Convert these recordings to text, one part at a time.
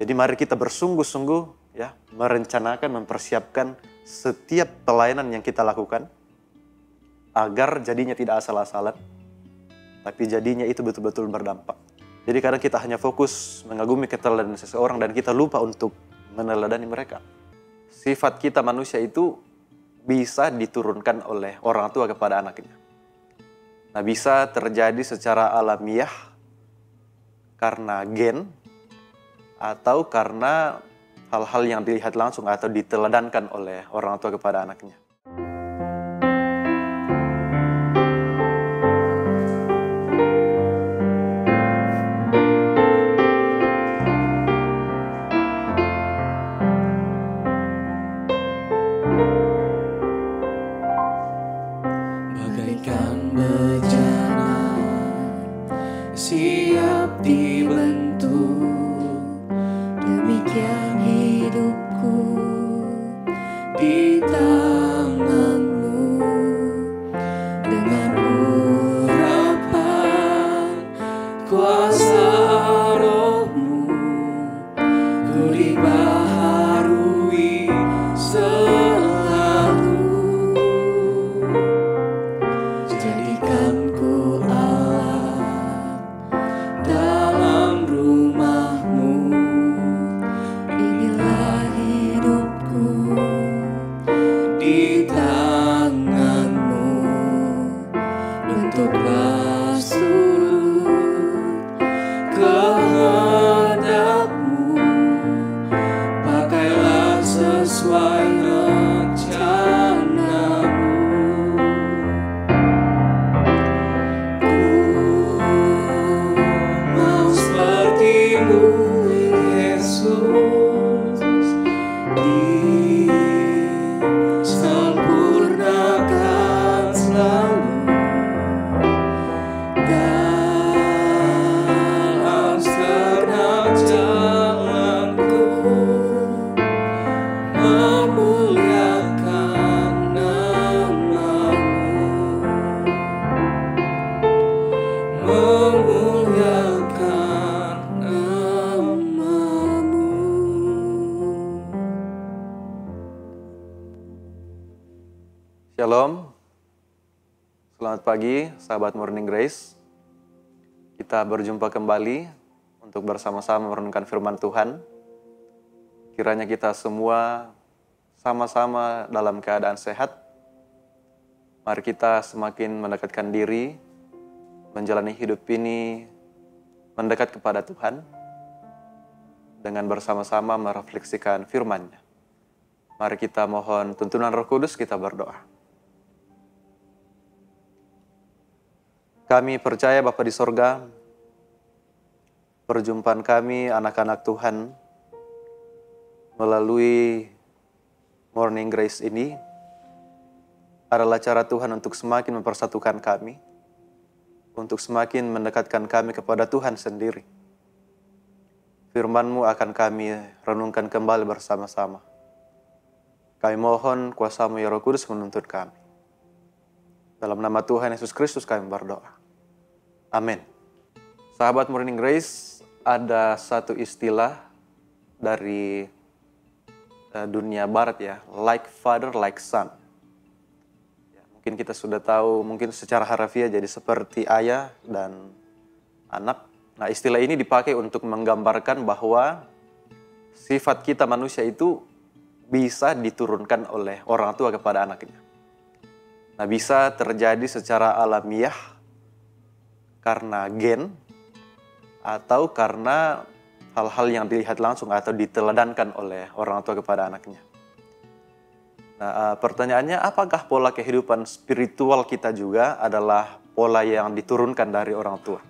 Jadi mari kita bersungguh-sungguh ya, merencanakan, mempersiapkan setiap pelayanan yang kita lakukan agar jadinya tidak asal-asalan, tapi jadinya itu betul-betul berdampak. Jadi kadang kita hanya fokus mengagumi keteladanan seseorang dan kita lupa untuk meneladani mereka. Sifat kita manusia itu bisa diturunkan oleh orang tua kepada anaknya. Nah, bisa terjadi secara alamiah karena gen atau karena hal-hal yang dilihat langsung atau diteladankan oleh orang tua kepada anaknya. Bagaikan bejana siap dibentuk, demikian hidupku di tanganmu. Dengan urapan kuasa rohmu, ku dibaharui selalu. Jadikanku alat dalam rumahmu, inilah hidupku di tanganmu. Bentuklah surut kehendakmu, pakailah sesuai rencanamu. Mau sepertimu, Yesus, disempurnakan selalu dalam segenap jalanku, memuliakan namamu, memuliakan namamu. Shalom, selamat pagi sahabat Morning Grace. Kita berjumpa kembali untuk bersama-sama merenungkan firman Tuhan. Kiranya kita semua sama-sama dalam keadaan sehat. Mari kita semakin mendekatkan diri, menjalani hidup ini mendekat kepada Tuhan dengan bersama-sama merefleksikan firman-Nya. Mari kita mohon tuntunan Roh Kudus, kita berdoa. Kami percaya Bapa di sorga, perjumpaan kami anak-anak Tuhan melalui Morning Grace ini adalah cara Tuhan untuk semakin mempersatukan kami, untuk semakin mendekatkan kami kepada Tuhan sendiri. Firman-Mu akan kami renungkan kembali bersama-sama. Kami mohon kuasa-Mu ya Roh Kudus menuntun kami. Dalam nama Tuhan Yesus Kristus kami berdoa. Amin. Sahabat Morning Grace, ada satu istilah dari dunia barat ya, like father, like son. Ya, mungkin kita sudah tahu, mungkin secara harfiah jadi seperti ayah dan anak. Nah, istilah ini dipakai untuk menggambarkan bahwa sifat kita manusia itu bisa diturunkan oleh orang tua kepada anaknya. Nah, bisa terjadi secara alamiah karena gen atau karena hal-hal yang dilihat langsung atau diteladankan oleh orang tua kepada anaknya. Nah, pertanyaannya, apakah pola kehidupan spiritual kita juga adalah pola yang diturunkan dari orang tua?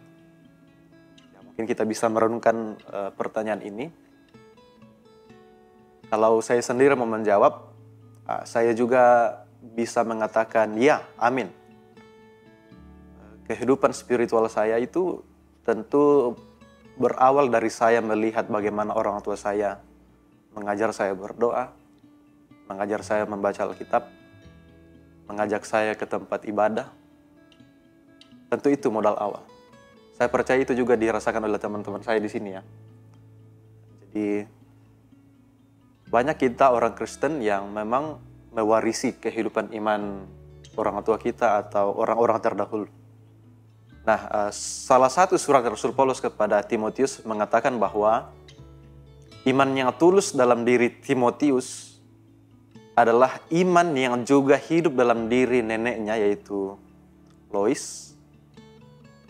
Ya, mungkin kita bisa merenungkan pertanyaan ini. Kalau saya sendiri mau menjawab, saya juga bisa mengatakan ya, amin. Kehidupan spiritual saya itu tentu berawal dari saya melihat bagaimana orang tua saya mengajar saya berdoa, mengajar saya membaca Alkitab, mengajak saya ke tempat ibadah. Tentu itu modal awal. Saya percaya itu juga dirasakan oleh teman-teman saya di sini ya. Jadi banyak kita orang Kristen yang memang mewarisi kehidupan iman orang tua kita atau orang-orang terdahulu. Nah, salah satu surat Rasul Paulus kepada Timotius mengatakan bahwa iman yang tulus dalam diri Timotius adalah iman yang juga hidup dalam diri neneknya, yaitu Lois,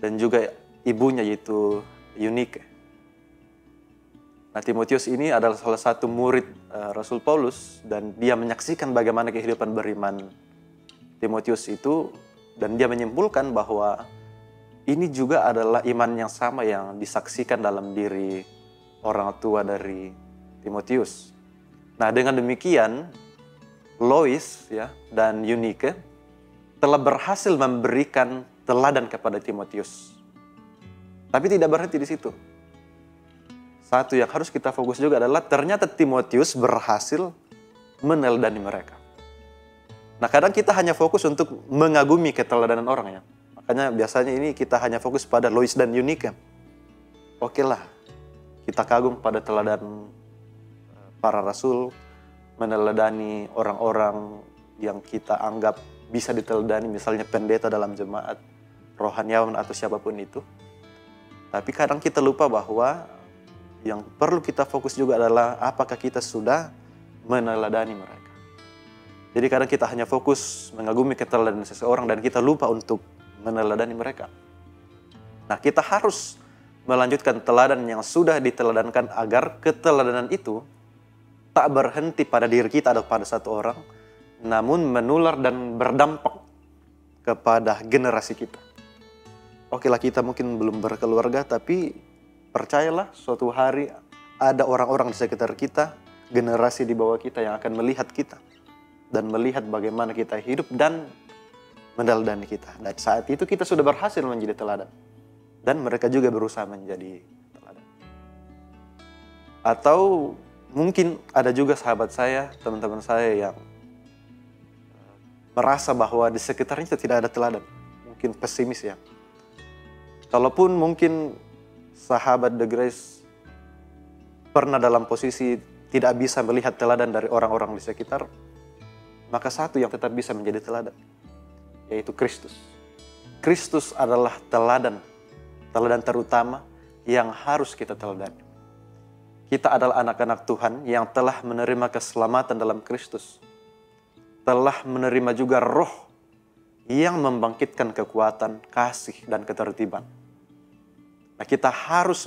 dan juga ibunya, yaitu Eunike. Nah, Timotius ini adalah salah satu murid Rasul Paulus, dan dia menyaksikan bagaimana kehidupan beriman Timotius itu, dan dia menyimpulkan bahwa ini juga adalah iman yang sama yang disaksikan dalam diri orang tua dari Timotius. Nah, dengan demikian Lois dan Eunike telah berhasil memberikan teladan kepada Timotius. Tapi tidak berhenti di situ. Satu yang harus kita fokus juga adalah ternyata Timotius berhasil meneladani mereka. Nah, kadang kita hanya fokus untuk mengagumi keteladanan orang ya. Makanya biasanya ini kita hanya fokus pada Lois dan Eunike. Oke lah, kita kagum pada teladan para rasul, meneladani orang-orang yang kita anggap bisa diteladani, misalnya pendeta dalam jemaat, rohaniawan atau siapapun itu. Tapi kadang kita lupa bahwa yang perlu kita fokus juga adalah apakah kita sudah meneladani mereka. Jadi kadang kita hanya fokus mengagumi keteladanan seseorang dan kita lupa untuk meneladani mereka. Nah, kita harus melanjutkan teladan yang sudah diteladankan agar keteladanan itu tak berhenti pada diri kita atau pada satu orang, namun menular dan berdampak kepada generasi kita. Oke lah, kita mungkin belum berkeluarga, tapi percayalah suatu hari ada orang-orang di sekitar kita, generasi di bawah kita yang akan melihat kita dan melihat bagaimana kita hidup dan meneladani kita. Dan saat itu kita sudah berhasil menjadi teladan. Dan mereka juga berusaha menjadi teladan. Atau mungkin ada juga sahabat saya, teman-teman saya yang merasa bahwa di sekitarnya tidak ada teladan. Mungkin pesimis ya. Kalaupun mungkin sahabat The Grace pernah dalam posisi tidak bisa melihat teladan dari orang-orang di sekitar, maka satu yang tetap bisa menjadi teladan, yaitu Kristus. Kristus adalah teladan terutama yang harus kita teladani. Kita adalah anak-anak Tuhan yang telah menerima keselamatan dalam Kristus. Telah menerima juga Roh yang membangkitkan kekuatan, kasih, dan ketertiban. Nah, kita harus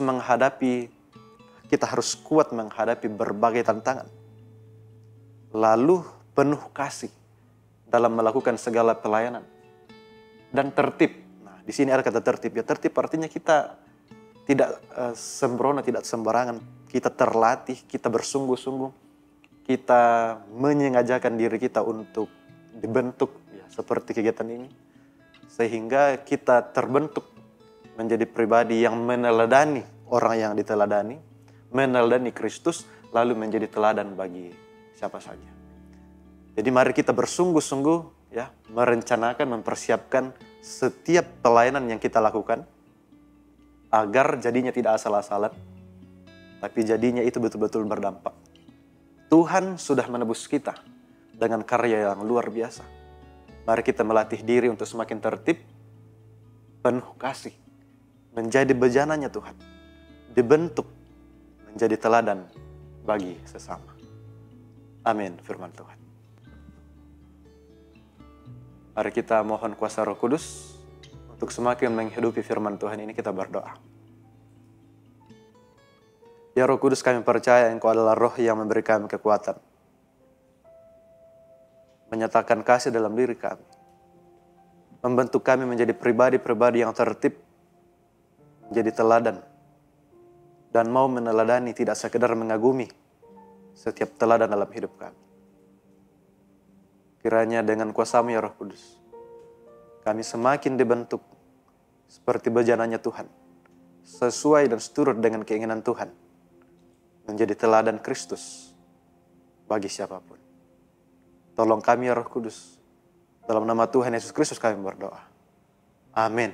kuat menghadapi berbagai tantangan. Lalu penuh kasih dalam melakukan segala pelayanan. Dan tertib. Nah, di sini ada kata tertib. Ya, tertib artinya kita tidak sembrono, tidak sembarangan. Kita terlatih, kita bersungguh-sungguh. Kita menyengajakan diri kita untuk dibentuk ya, seperti kegiatan ini. Sehingga kita terbentuk menjadi pribadi yang meneladani orang yang diteladani, meneladani Kristus, lalu menjadi teladan bagi siapa saja. Jadi mari kita bersungguh-sungguh ya, merencanakan, mempersiapkan setiap pelayanan yang kita lakukan agar jadinya tidak asal-asalan, tapi jadinya itu betul-betul berdampak. Tuhan sudah menebus kita dengan karya yang luar biasa. Mari kita melatih diri untuk semakin tertib, penuh kasih, menjadi bejananya Tuhan, dibentuk menjadi teladan bagi sesama. Amin, firman Tuhan. Mari kita mohon kuasa Roh Kudus untuk semakin menghidupi firman Tuhan ini. Kita berdoa. Ya Roh Kudus, kami percaya Engkau adalah Roh yang memberi kami kekuatan, menyatakan kasih dalam diri kami, membentuk kami menjadi pribadi-pribadi yang tertib, menjadi teladan, dan mau meneladani, tidak sekedar mengagumi setiap teladan dalam hidup kami. Kiranya dengan kuasa-Mu ya Roh Kudus, kami semakin dibentuk seperti bejananya Tuhan, sesuai dan seturut dengan keinginan Tuhan, menjadi teladan Kristus bagi siapapun. Tolong kami ya Roh Kudus, dalam nama Tuhan Yesus Kristus kami berdoa. Amin.